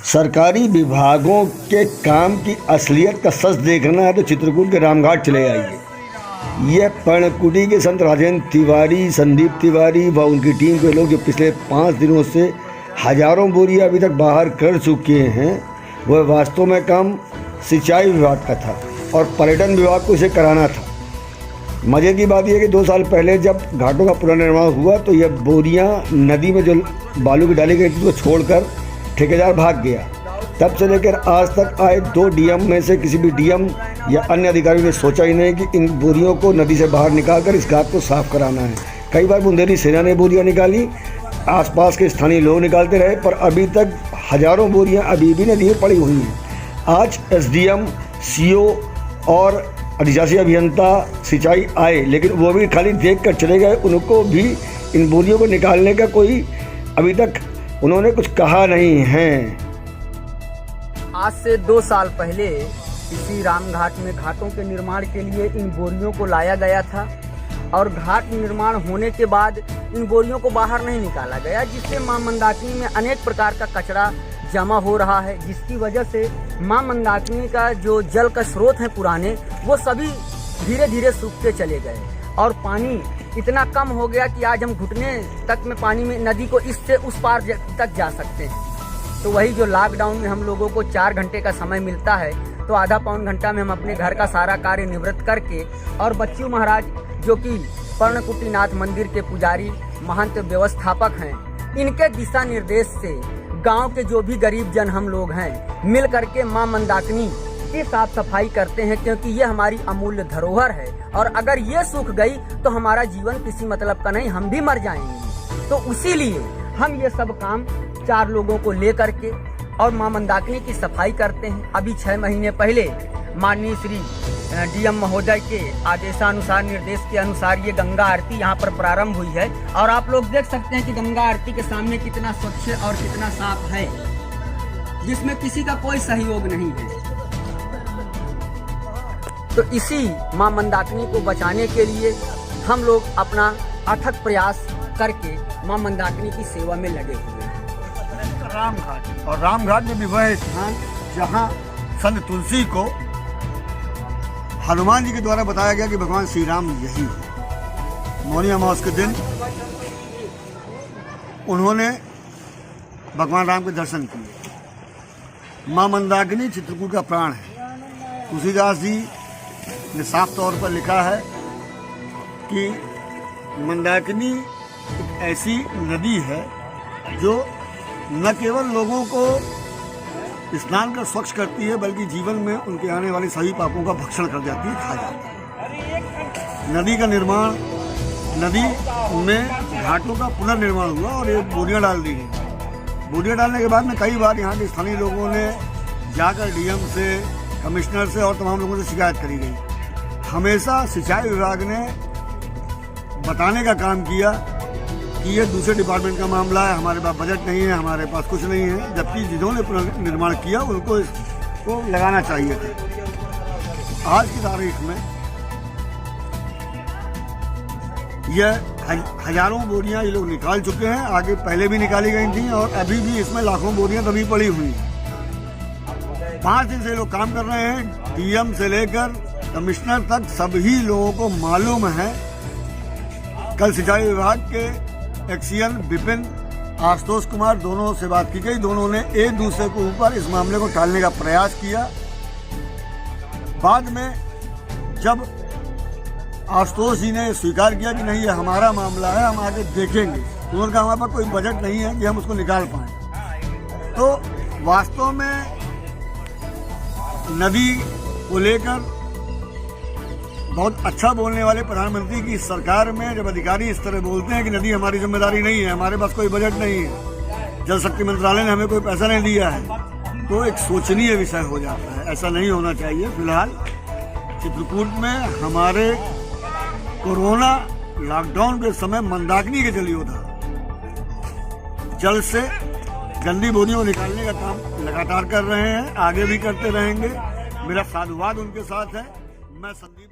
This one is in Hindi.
सरकारी विभागों के काम की असलियत का सच देखना है तो चित्रकूट के रामघाट चले आइए। यह पर्णकुटी के संत राजेंद्र तिवारी, संदीप तिवारी व उनकी टीम के लोग जो पिछले 5 दिनों से हजारों बोरियां अभी तक बाहर कर चुके हैं, वह वास्तव में काम सिंचाई विभाग का था और पर्यटन विभाग को इसे कराना था। मज़े की बात यह है कि 2 साल पहले जब घाटों का पुनर्निर्माण हुआ तो यह बोरियां नदी में जो बालू की डाली गई थी उसको छोड़कर ठेकेदार भाग गया। तब से लेकर आज तक आए 2 डीएम में से किसी भी डीएम या अन्य अधिकारी ने सोचा ही नहीं कि इन बोरियों को नदी से बाहर निकालकर इस घाट को साफ कराना है। कई बार बुंदेली सेना ने बोरियां निकाली, आसपास के स्थानीय लोग निकालते रहे, पर अभी तक हजारों बोरियां अभी भी नदी में पड़ी हुई हैं। आज एसडीएम, सीओ और अधिशासी अभियंता सिंचाई आए, लेकिन वो भी खाली देख कर चले गए। उनको भी इन बोरियों को निकालने का कोई अभी तक उन्होंने कुछ कहा नहीं है। आज से 2 साल पहले इसी रामघाट में घाटों के निर्माण के लिए इन बोरियों को लाया गया था और घाट निर्माण होने के बाद इन बोरियों को बाहर नहीं निकाला गया, जिससे मां मंदाकिनी में अनेक प्रकार का कचरा जमा हो रहा है, जिसकी वजह से मां मंदाकिनी का जो जल का स्रोत है पुराने, वो सभी धीरे धीरे सूखते चले गए और पानी इतना कम हो गया कि आज हम घुटने तक में पानी में नदी को इससे उस पार तक जा सकते हैं। तो वही जो लॉकडाउन में हम लोगों को 4 घंटे का समय मिलता है, तो आधा पौन घंटा में हम अपने घर का सारा कार्य निवृत्त करके और बच्चू महाराज जो कि पर्णकुटीनाथ मंदिर के पुजारी महंत व्यवस्थापक हैं, इनके दिशा निर्देश से गांव के जो भी गरीब जन हम लोग हैं मिल करके मां मंदाकिनी की साफ सफाई करते हैं, क्योंकि ये हमारी अमूल्य धरोहर है और अगर ये सूख गई तो हमारा जीवन किसी मतलब का नहीं, हम भी मर जाएंगे। तो इसीलिए हम ये सब काम 4 लोगों को ले करके और मां मंदाकिनी की सफाई करते हैं। अभी 6 महीने पहले माननीय श्री डीएम महोदय के आदेशानुसार, निर्देश के अनुसार ये गंगा आरती यहाँ पर प्रारंभ हुई है और आप लोग देख सकते हैं कि गंगा आरती के सामने कितना स्वच्छ और कितना साफ है, जिसमें किसी का कोई सहयोग नहीं है। तो इसी मां मंदाकिनी को बचाने के लिए हम लोग अपना अथक प्रयास करके मां मंदाकिनी की सेवा में लगे हुए हैं। रामघाट, और रामघाट में भी वह स्थान जहाँ संत तुलसी को हनुमान जी के द्वारा बताया गया कि भगवान श्री राम यही है। मौनी अमावस के दिन उन्होंने भगवान राम के दर्शन किए। मां मंदाकिनी चित्रकूट का प्राण है। तुलसीदास जी ने साफ तौर पर लिखा है कि मंदाकिनी एक ऐसी नदी है जो न केवल लोगों को स्नान कर स्वच्छ करती है, बल्कि जीवन में उनके आने वाले सभी पापों का भक्षण कर जाती है, खा जाती है। नदी का निर्माण, नदी में घाटों का पुनर्निर्माण हुआ और ये बोरियां डाल दी गई। बोरियां डालने के बाद में कई बार यहाँ के स्थानीय लोगों ने जाकर डीएम से, कमिश्नर से और तमाम लोगों से शिकायत करी गई। हमेशा सिंचाई विभाग ने बताने का काम किया कि ये दूसरे डिपार्टमेंट का मामला है, हमारे पास बजट नहीं है, हमारे पास कुछ नहीं है, जबकि जिन्होंने पुनर्निर्माण किया उनको इसको लगाना चाहिए था। आज की तारीख में यह हजारों बोरियां ये लोग निकाल चुके हैं, आगे पहले भी निकाली गई थी और अभी भी इसमें लाखों बोरियां दबी पड़ी हुई हैं। 5 दिन से लोग काम कर रहे हैं, डीएम से लेकर कमिश्नर तक सभी लोगों को मालूम है। कल सिंचाई विभाग के एक्सीएन विपिन, आशुतोष कुमार, दोनों से बात की गई। दोनों ने एक दूसरे के ऊपर इस मामले को टालने का प्रयास किया। बाद में जब आशुतोष जी ने स्वीकार किया कि नहीं ये हमारा मामला है, हम आगे देखेंगे, उन्होंने कहा हमारे पास कोई बजट नहीं है कि हम उसको निकाल पाए। तो वास्तव में नदी को लेकर बहुत अच्छा बोलने वाले प्रधानमंत्री की सरकार में जब अधिकारी इस तरह बोलते हैं कि नदी हमारी जिम्मेदारी नहीं है, हमारे पास कोई बजट नहीं है, जल शक्ति मंत्रालय ने हमें कोई पैसा नहीं दिया है, तो एक सोचनीय विषय हो जाता है। ऐसा नहीं होना चाहिए। फिलहाल चित्रकूट में हमारे कोरोना लॉकडाउन के समय मंदाकिनी के जलयोद्धा जल से गंदी बोरियों निकालने का काम लगातार कर रहे हैं, आगे भी करते रहेंगे। मेरा साधुवाद उनके साथ है। मैं संदीप